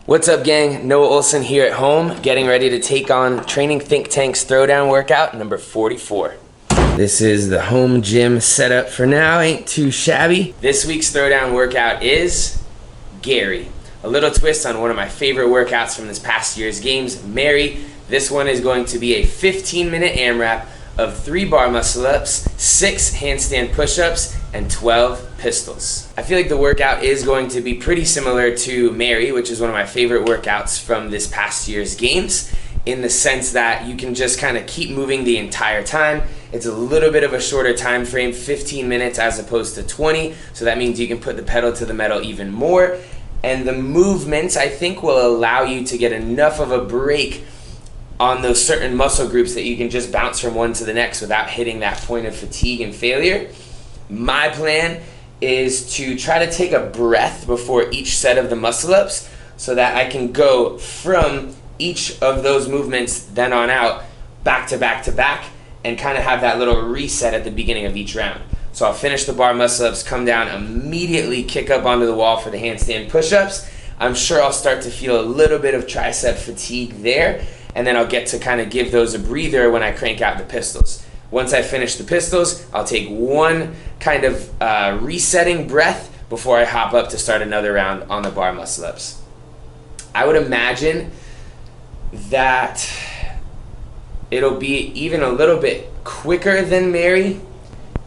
What's up, gang? Noah Ohlsen here at home, getting ready to take on Training Think Tank's throwdown workout number 44. This is the home gym setup for now, ain't too shabby. This week's throwdown workout is Gary. A little twist on one of my favorite workouts from this past year's games, Mary. This one is going to be a 15-minute AMRAP of 3 bar muscle-ups, 6 handstand push-ups, and 12 pistols. I feel like the workout is going to be pretty similar to Mary, which is one of my favorite workouts from this past year's games, in the sense that you can just kind of keep moving the entire time. It's a little bit of a shorter time frame, 15 minutes as opposed to 20, so that means you can put the pedal to the metal even more. And the movements, I think, will allow you to get enough of a break on those certain muscle groups that you can just bounce from one to the next without hitting that point of fatigue and failure. My plan is to try to take a breath before each set of the muscle ups so that I can go from each of those movements then on out, back to back to back, and kind of have that little reset at the beginning of each round. So I'll finish the bar muscle ups, come down, immediately kick up onto the wall for the handstand push-ups. I'm sure I'll start to feel a little bit of tricep fatigue there, and then I'll get to kind of give those a breather when I crank out the pistols. Once I finish the pistols, I'll take one kind of resetting breath before I hop up to start another round on the bar muscle ups. I would imagine that it'll be even a little bit quicker than Mary,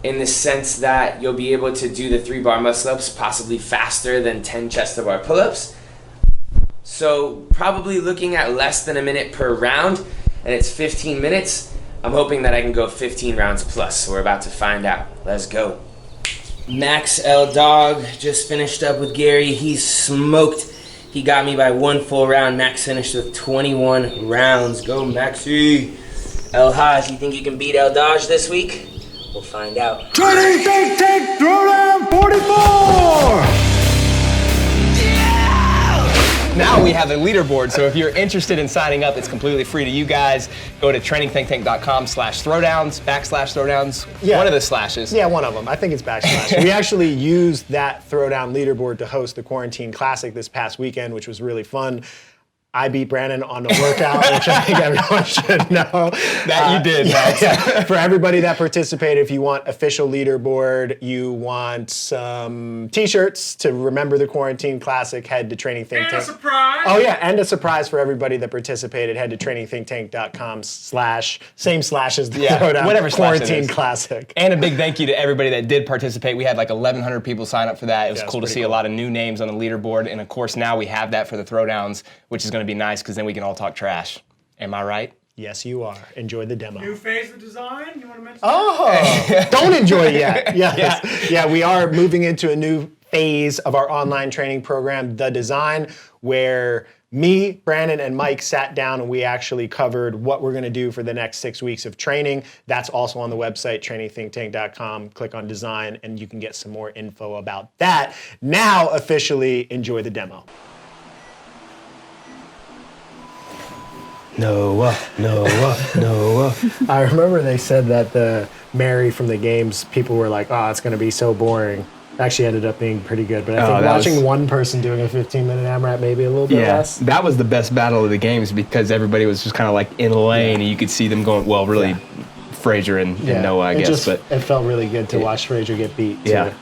in the sense that you'll be able to do the 3 bar muscle ups possibly faster than 10 chest to bar pull-ups. So probably looking at less than a minute per round, and it's 15 minutes. I'm hoping that I can go 15 rounds plus, so we're about to find out. Let's go. Max L Dog just finished up with Gary. He's smoked. He got me by 1 full round. Max finished with 21 rounds. Go Maxie. El Haj, you think you can beat El Dodge this week? We'll find out. Training Think Tank Throwdown 44! Now we have a leaderboard, so if you're interested in signing up, it's completely free to you guys. Go to trainingthinktank.com/throwdowns, /throwdowns. One of the slashes. Yeah, one of them. I think it's backslash. We actually used that throwdown leaderboard to host the Quarantine Classic this past weekend, which was really fun. I beat Brandon on the workout, which I think everyone should know. That you did, Max. Yeah. For everybody that participated, if you want official leaderboard, you want some t-shirts to remember the Quarantine Classic, head to Training Think Tank. And a surprise! Oh yeah, and a surprise for everybody that participated. Head to trainingthinktank.com/ same slash as the throwdown whatever Quarantine Classic. And a big thank you to everybody that did participate. We had like 1,100 people sign up for that. It was cool to see a lot of new names on the leaderboard. And of course, now we have that for the throwdowns, which is going to be nice because then we can all talk trash. Am I right? Yes, you are. Enjoy the demo. New phase of design, you want to mention that? Don't enjoy it yet. Yes. Yeah, we are moving into a new phase of our online training program, The Design, where me, Brandon, and Mike sat down and we actually covered what we're going to do for the next 6 weeks of training. That's also on the website, trainingthinktank.com. Click on design and you can get some more info about that. Now, officially, enjoy the demo. Noah. I remember they said that the Mary from the games, people were like, oh, it's going to be so boring. Actually ended up being pretty good, but I think watching one person doing a 15-minute AMRAP maybe a little bit less. That was the best battle of the games because everybody was just kind of like in lane and you could see them going, well, really, Frazier and Noah, I guess. But it felt really good to watch Frazier get beat, too. Yeah.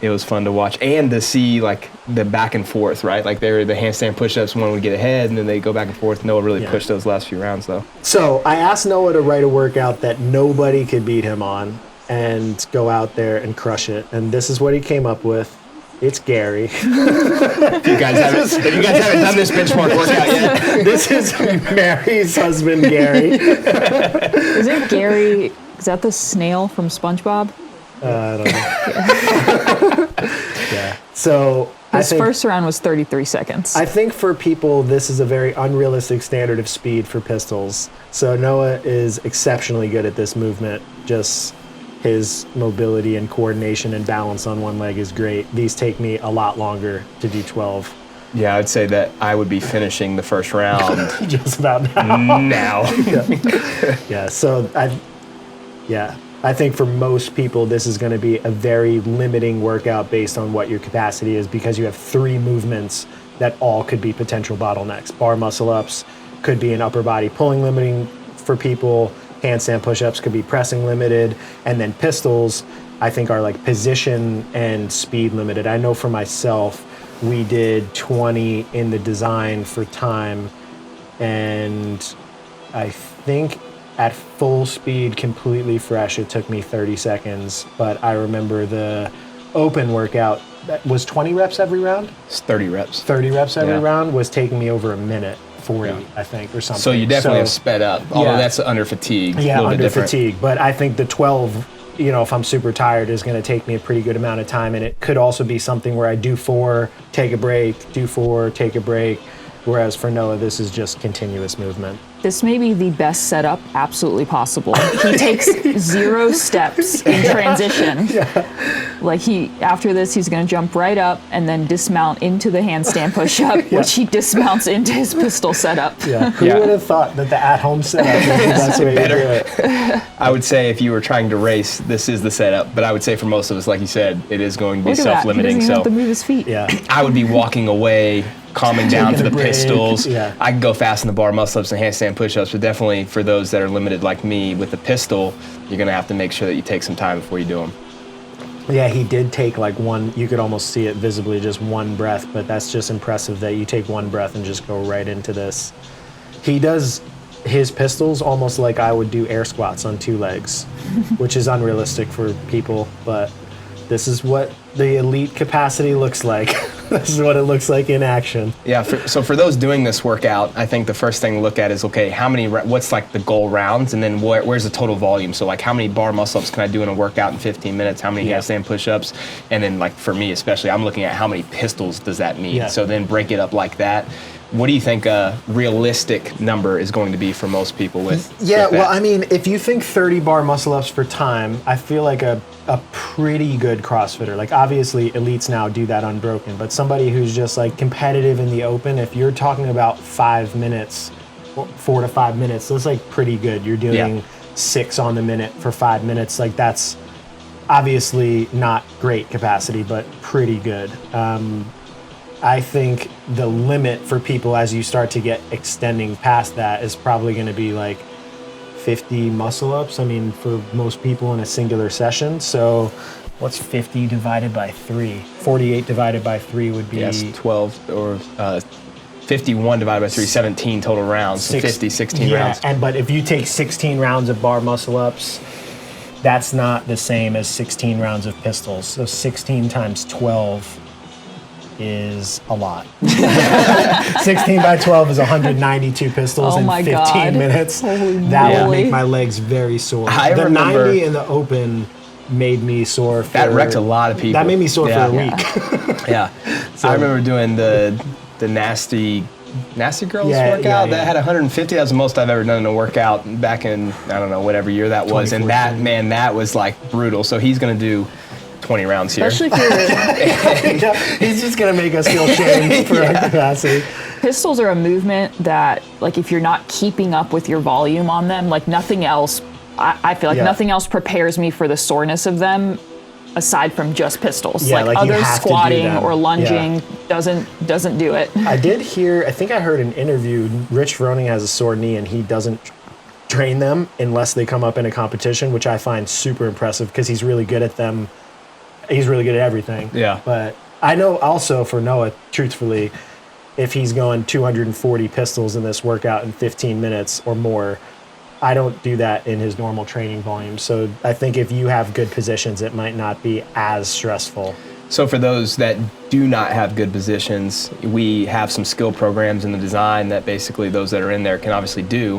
It was fun to watch and to see like the back and forth, right? Like they were the handstand push-ups, one would get ahead and then they go back and forth. Noah really pushed those last few rounds though. So I asked Noah to write a workout that nobody could beat him on and go out there and crush it. And this is what he came up with. It's Gary. If you guys haven't done this benchmark workout yet. This is Mary's husband, Gary. Is it Gary? Is that the snail from SpongeBob? I don't know. Yeah. So his first round was 33 seconds. I think for people, this is a very unrealistic standard of speed for pistols. So Noah is exceptionally good at this movement. Just his mobility and coordination and balance on one leg is great. These take me a lot longer to do 12. Yeah, I'd say that I would be finishing the first round. Just about now. I think for most people, this is going to be a very limiting workout based on what your capacity is because you have 3 movements that all could be potential bottlenecks. Bar muscle ups could be an upper body pulling limiting for people. Handstand push-ups could be pressing limited. And then pistols, I think, are like position and speed limited. I know for myself, we did 20 in the design for time. And I think at full speed, completely fresh, it took me 30 seconds. But I remember the open workout, that was 20 reps every round? It's 30 reps. 30 reps every round was taking me over a minute. 40, I think, or something. So you definitely have sped up, although that's under fatigue. Yeah, under fatigue. But I think the 12, if I'm super tired, is going to take me a pretty good amount of time. And it could also be something where I do 4, take a break, do 4, take a break. Whereas for Noah, this is just continuous movement. This may be the best setup absolutely possible. He takes 0 steps in transition. Like after this, he's going to jump right up and then dismount into the handstand push-up, which he dismounts into his pistol setup. Who would have thought that the at-home setup is the best way to do it? I would say if you were trying to race, this is the setup. But I would say for most of us, like you said, it is going to be self-limiting. He doesn't even have to move his feet. I would be walking away, calming down to the pistols. Yeah. I can go fast in the bar muscle-ups and handstand push-ups, but definitely for those that are limited like me with the pistol, you're going to have to make sure that you take some time before you do them. Yeah, he did take like one, you could almost see it visibly, just one breath, but that's just impressive that you take one breath and just go right into this. He does his pistols almost like I would do air squats on 2 legs, which is unrealistic for people, but this is what the elite capacity looks like. This is what it looks like in action. Yeah, so for those doing this workout, I think the first thing to look at is, okay, what's like the goal rounds, and then where's the total volume? So like how many bar muscle-ups can I do in a workout in 15 minutes? How many handstand push-ups? And then like for me especially, I'm looking at how many pistols does that mean? Yeah. So then break it up like that. What do you think a realistic number is going to be for most people with Yeah, with that? well, I mean, if you think 30 bar muscle-ups for time, I feel like a pretty good CrossFitter. Like, obviously, elites now do that unbroken, but somebody who's just, like, competitive in the open, if you're talking about 5 minutes, 4 to 5 minutes, that's, like, pretty good. You're doing 6 on the minute for 5 minutes. Like, that's obviously not great capacity, but pretty good. I think the limit for people as you start to get extending past that is probably going to be like 50 muscle ups. I mean, for most people in a singular session. So what's 50 divided by 3? 48 divided by 3 would be... Yes, 12 or 51 divided by 3, 17 total rounds. So 16 rounds. But if you take 16 rounds of bar muscle ups, that's not the same as 16 rounds of pistols. So 16 times 12 is a lot. 16 by 12 is 192 pistols in 15 minutes. That would make my legs very sore. The remember 90 in the open made me sore for... That wrecked a lot of people. That made me sore for a week. I remember doing the nasty girls workout that had 150. That was the most I've ever done in a workout back in, I don't know, whatever year that was. And that was like brutal. So he's going to do 20 rounds here. Especially if you're... He's just going to make us feel shame for our capacity. Pistols are a movement that, like, if you're not keeping up with your volume on them, like nothing else, I feel like nothing else prepares me for the soreness of them aside from just pistols. Yeah, like other you have to do squatting them. or lunging doesn't do it. I did hear, I think I heard an interview, Rich Vroning has a sore knee and he doesn't train them unless they come up in a competition, which I find super impressive because he's really good at them. He's really good at everything. Yeah. But I know also for Noah, truthfully, if he's going 240 pistols in this workout in 15 minutes or more, I don't do that in his normal training volume. So I think if you have good positions, it might not be as stressful. So for those that do not have good positions, we have some skill programs in the design that basically those that are in there can obviously do,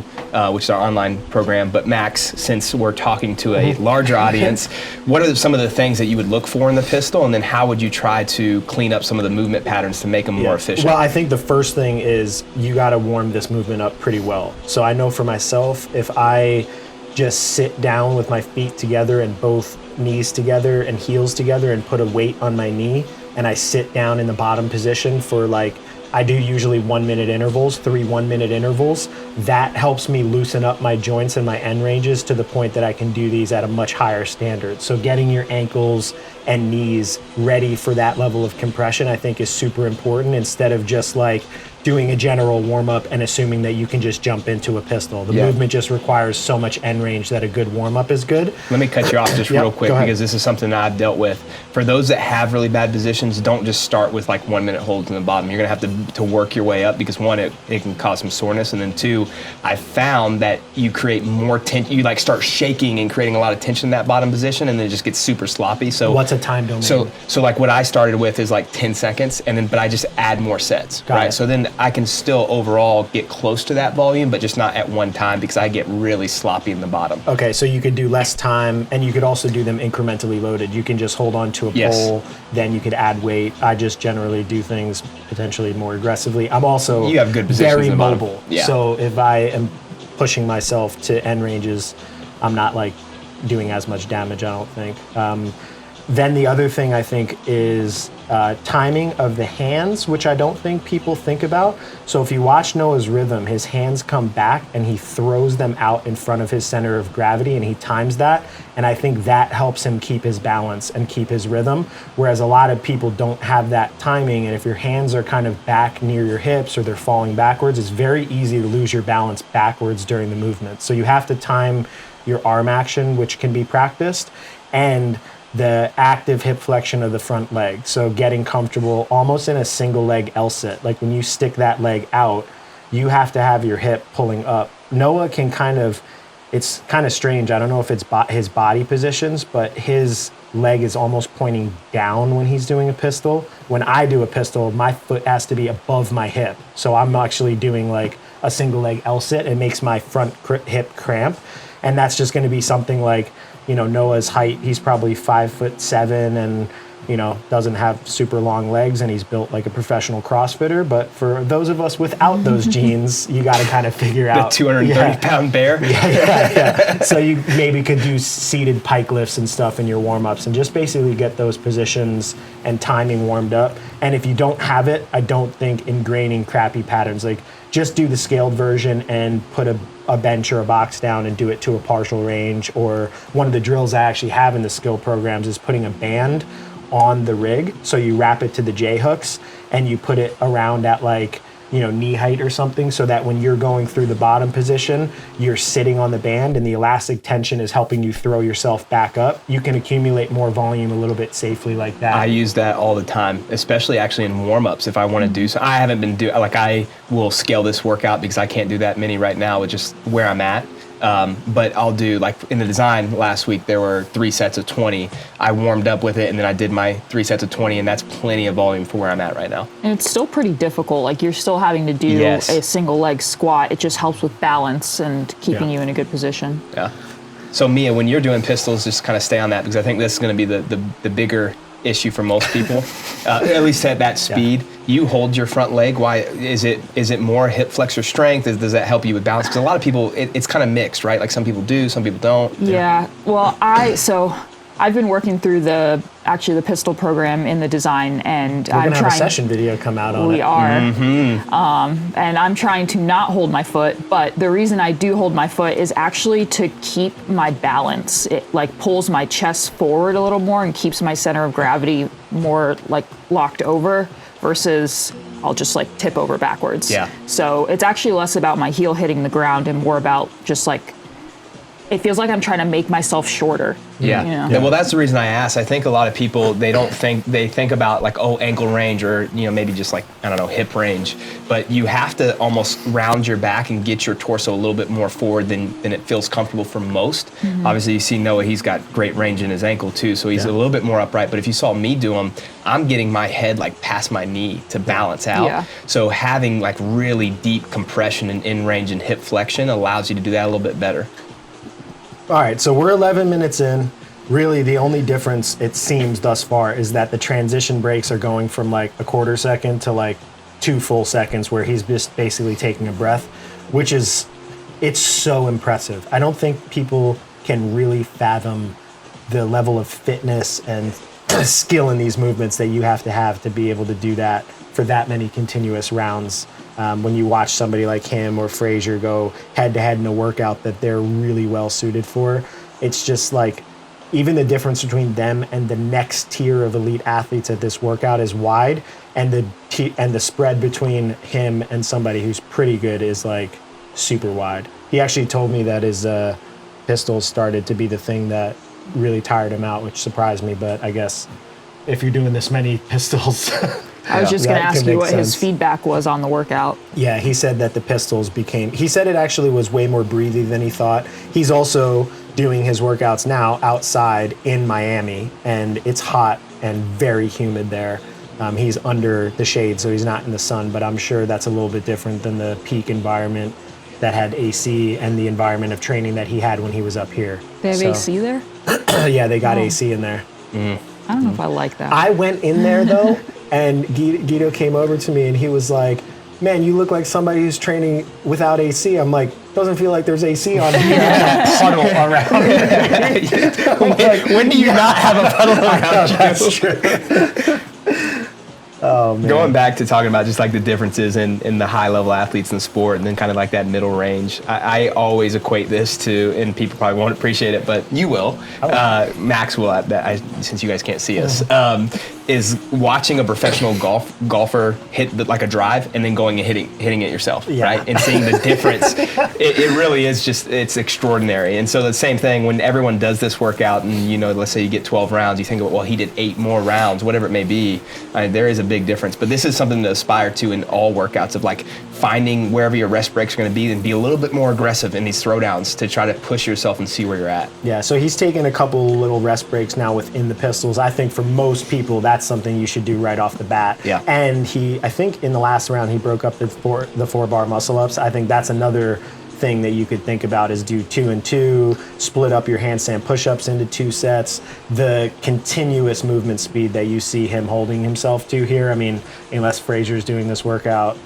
which is our online program. But Max, since we're talking to a larger audience, what are some of the things that you would look for in the pistol? And then how would you try to clean up some of the movement patterns to make them more efficient? Well, I think the first thing is you got to warm this movement up pretty well. So I know for myself, if I just sit down with my feet together and both knees together and heels together and put a weight on my knee and I sit down in the bottom position for like I do usually 1 minute intervals, 3 1-minute intervals. That helps me loosen up my joints and my end ranges to the point that I can do these at a much higher standard. So getting your ankles and knees ready for that level of compression, I think, is super important, instead of just like doing a general warm-up and assuming that you can just jump into a pistol. The movement just requires so much end range that a good warm-up is good. Let me cut you off just real quick, because this is something that I've dealt with. For those that have really bad positions, don't just start with like 1 minute holds in the bottom. You're gonna have to work your way up, because one, it can cause some soreness, and then two, I found that you create more tension. You like start shaking and creating a lot of tension in that bottom position, and then it just gets super sloppy. So what's a time domain? So like what I started with is like 10 seconds, and then but I just add more sets, right? So then I can still overall get close to that volume, but just not at one time, because I get really sloppy in the bottom. Okay, so you could do less time, and you could also do them incrementally loaded. You can just hold on to a pole, then you could add weight. I just generally do things potentially more aggressively. I'm also you have good positions very in the bottom. mobile. So if I am pushing myself to end ranges, I'm not like doing as much damage, I don't think. Then the other thing I think is timing of the hands, which I don't think people think about. So if you watch Noah's rhythm, his hands come back and he throws them out in front of his center of gravity, and he times that. And I think that helps him keep his balance and keep his rhythm. Whereas a lot of people don't have that timing. And if your hands are kind of back near your hips or they're falling backwards, it's very easy to lose your balance backwards during the movement. So you have to time your arm action, which can be practiced, and the active hip flexion of the front leg. So getting comfortable almost in a single leg L sit. Like when you stick that leg out, you have to have your hip pulling up. Noah can it's kind of strange. I don't know if it's his body positions, but his leg is almost pointing down when he's doing a pistol. When I do a pistol, my foot has to be above my hip. So I'm actually doing like a single leg L sit. It makes my front hip cramp. And that's just going to be something like, Noah's height, he's probably 5'7" and, doesn't have super long legs, and he's built like a professional CrossFitter. But for those of us without those genes, you got to kind of figure out. The 230-pound bear? Yeah. So you maybe could do seated pike lifts and stuff in your warm-ups, and just basically get those positions and timing warmed up. And if you don't have it, I don't think ingraining crappy patterns, like just do the scaled version and put a bench or a box down and do it to a partial range. Or one of the drills I actually have in the skill programs is putting a band on the rig. So you wrap it to the J hooks and you put it around at like, knee height or something, so that when you're going through the bottom position, you're sitting on the band and the elastic tension is helping you throw yourself back up. You can accumulate more volume a little bit safely like that. I use that all the time, especially actually in warm-ups if I want to do so. I haven't been I will scale this workout because I can't do that many right now with just where I'm at. But I'll do, like in the design last week, there were 3 sets of 20. I warmed up with it, and then I did my 3 sets of 20, and that's plenty of volume for where I'm at right now. And it's still pretty difficult. Like you're still having to do a single leg squat. It just helps with balance and keeping you in a good position. Yeah. So Mia, when you're doing pistols, just kind of stay on that, because I think this is going to be the bigger issue for most people, at least at that speed. You hold your front leg. Why is it more hip flexor strength? Does that help you with balance? Because a lot of people, it's kind of mixed, right? Like some people do, some people don't. Yeah. Well, I've been working through the pistol program in the design, and we're gonna have a session video come out on it. We are. And I'm trying to not hold my foot, but the reason I do hold my foot is actually to keep my balance. It like pulls my chest forward a little more and keeps my center of gravity more like locked over, versus I'll just like tip over backwards. Yeah. So it's actually less about my heel hitting the ground and more about just like, it feels like I'm trying to make myself shorter. Yeah. Well, that's the reason I asked. I think a lot of people, they think about like, ankle range or, maybe just like, I don't know, hip range. But you have to almost round your back and get your torso a little bit more forward than it feels comfortable for most. Obviously, you see Noah, he's got great range in his ankle too, so he's a little bit more upright. But if you saw me do them, I'm getting my head like past my knee to balance out. Yeah. So having like really deep compression and in range and hip flexion allows you to do that a little bit better. All right, so we're 11 minutes in. Really, the only difference, it seems thus far, is that the transition breaks are going from like a quarter second to like 2 full seconds, where he's just basically taking a breath, which is, it's so impressive. I don't think people can really fathom the level of fitness and skill in these movements that you have to be able to do that for that many continuous rounds. When you watch somebody like him or Frazier go head to head in a workout that they're really well suited for, it's just like, even the difference between them and the next tier of elite athletes at this workout is wide, and the spread between him and somebody who's pretty good is like super wide. He actually told me that his pistols started to be the thing that really tired him out, which surprised me, but I guess if you're doing this many pistols... I was just going to ask you what his feedback was on the workout. Yeah, he said that the pistols he said it actually was way more breathy than he thought. He's also doing his workouts now outside in Miami, and it's hot and very humid there. He's under the shade, so he's not in the sun, but I'm sure that's a little bit different than the peak environment that had AC and the environment of training that he had when he was up here. They have AC there? Yeah, they got AC in there. I don't know if I like that. I went in there, though, and Guido came over to me, and he was like, man, you look like somebody who's training without AC. I'm like, doesn't feel like there's AC on here. There's a puddle around. When do you not have a puddle around you? That's true. Oh, man. Going back to talking about just like the differences in the high level athletes in the sport, and then kind of like that middle range, I always equate this to, and people probably won't appreciate it, but you will. Max will, since you guys can't see us, is watching a professional golfer hit like a drive and then going and hitting it yourself, right? And seeing the difference. It really is just, it's extraordinary. And so the same thing when everyone does this workout, and let's say you get 12 rounds, you think, well, he did 8 more rounds, whatever it may be. There is a big difference, but this is something to aspire to in all workouts, of like finding wherever your rest breaks are going to be and be a little bit more aggressive in these throwdowns to try to push yourself and see where you're at. Yeah, so he's taken a couple little rest breaks now within the pistols. I think for most people, that's something you should do right off the bat. Yeah. And I think in the last round, he broke up the 4-bar muscle ups. I think that's another thing that you could think about, is do 2 and 2, split up your handstand push-ups into 2 sets. The continuous movement speed that you see him holding himself to here, I mean, unless Frazier's doing this workout,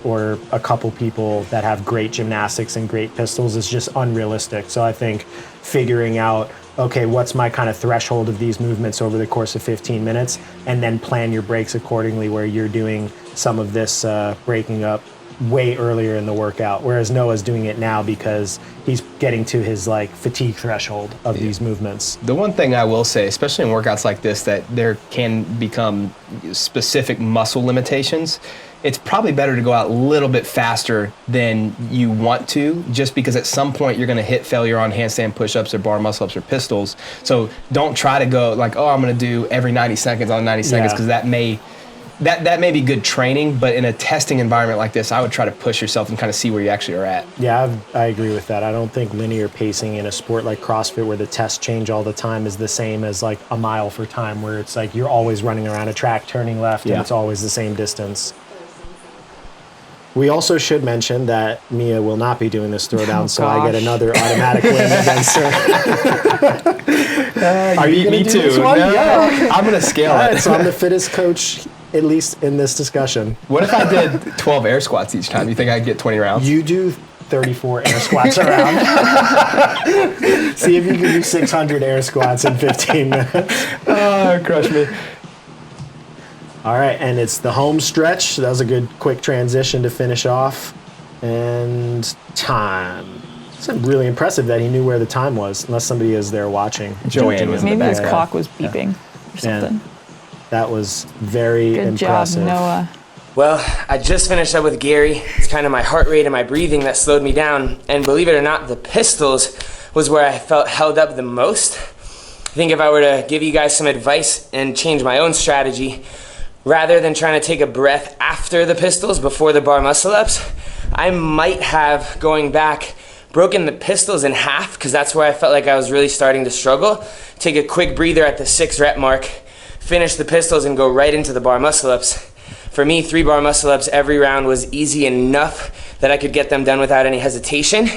or a couple people that have great gymnastics and great pistols, is just unrealistic. So I think figuring out, okay, what's my kind of threshold of these movements over the course of 15 minutes, and then plan your breaks accordingly, where you're doing some of this breaking up way earlier in the workout, whereas Noah's doing it now because he's getting to his fatigue threshold of these movements. The one thing I will say, especially in workouts like this, that there can become specific muscle limitations. It's probably better to go out a little bit faster than you want to, just because at some point you're going to hit failure on handstand push-ups or bar muscle-ups or pistols. So don't try to go like, oh, I'm going to do every 90 seconds on 90 seconds, because that may be good training, but in a testing environment like this, I would try to push yourself and kind of see where you actually are at. Yeah, I agree with that. I don't think linear pacing in a sport like CrossFit, where the tests change all the time, is the same as like a mile for time, where it's like you're always running around a track, turning left, and it's always the same distance. We also should mention that Mia will not be doing this throwdown, so I get another automatic win against her. Are you going to do this one? No, yeah. I'm going to scale it. Right, so I'm the fittest coach, at least in this discussion. What if I did 12 air squats each time? You think I'd get 20 rounds? You do 34 air squats around. See if you can do 600 air squats in 15 minutes. Oh, crush me. All right, and it's the home stretch. That was a good quick transition to finish off. And time. It's really impressive that he knew where the time was, unless somebody is there watching. Joanne was in the Maybe back. his clock was beeping or something. That was very impressive. Good job, Noah. Well, I just finished up with Gary. It's kind of my heart rate and my breathing that slowed me down. And believe it or not, the pistols was where I felt held up the most. I think if I were to give you guys some advice and change my own strategy, rather than trying to take a breath after the pistols before the bar muscle ups, I might have, going back, broken the pistols in half, because that's where I felt like I was really starting to struggle. Take a quick breather at the 6 rep mark, finish the pistols, and go right into the bar muscle ups. For me, 3 bar muscle ups every round was easy enough that I could get them done without any hesitation.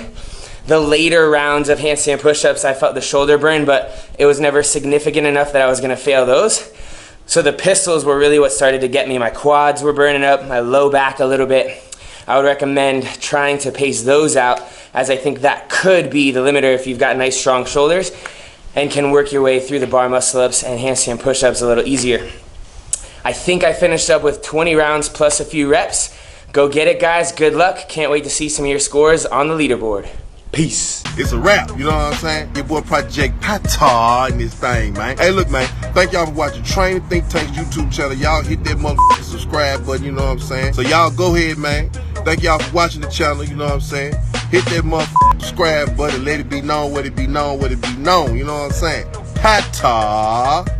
The later rounds of handstand push-ups, I felt the shoulder burn, but it was never significant enough that I was going to fail those. So the pistols were really what started to get me. My quads were burning up, my low back a little bit. I would recommend trying to pace those out, as I think that could be the limiter if you've got nice strong shoulders and can work your way through the bar muscle ups and handstand push-ups a little easier. I think I finished up with 20 rounds plus a few reps. Go get it, guys. Good luck. Can't wait to see some of your scores on the leaderboard. Peace. It's a wrap, you know what I'm saying? Your boy Project Pata in this thing, man. Hey, look, man, thank y'all for watching Training Think Tank's YouTube channel. Y'all hit that motherfucking subscribe button, you know what I'm saying? So y'all go ahead, man. Thank y'all for watching the channel, you know what I'm saying? Hit that motherfucking subscribe button. Let it be known, what it be known, what it be known, you know what I'm saying? Pata.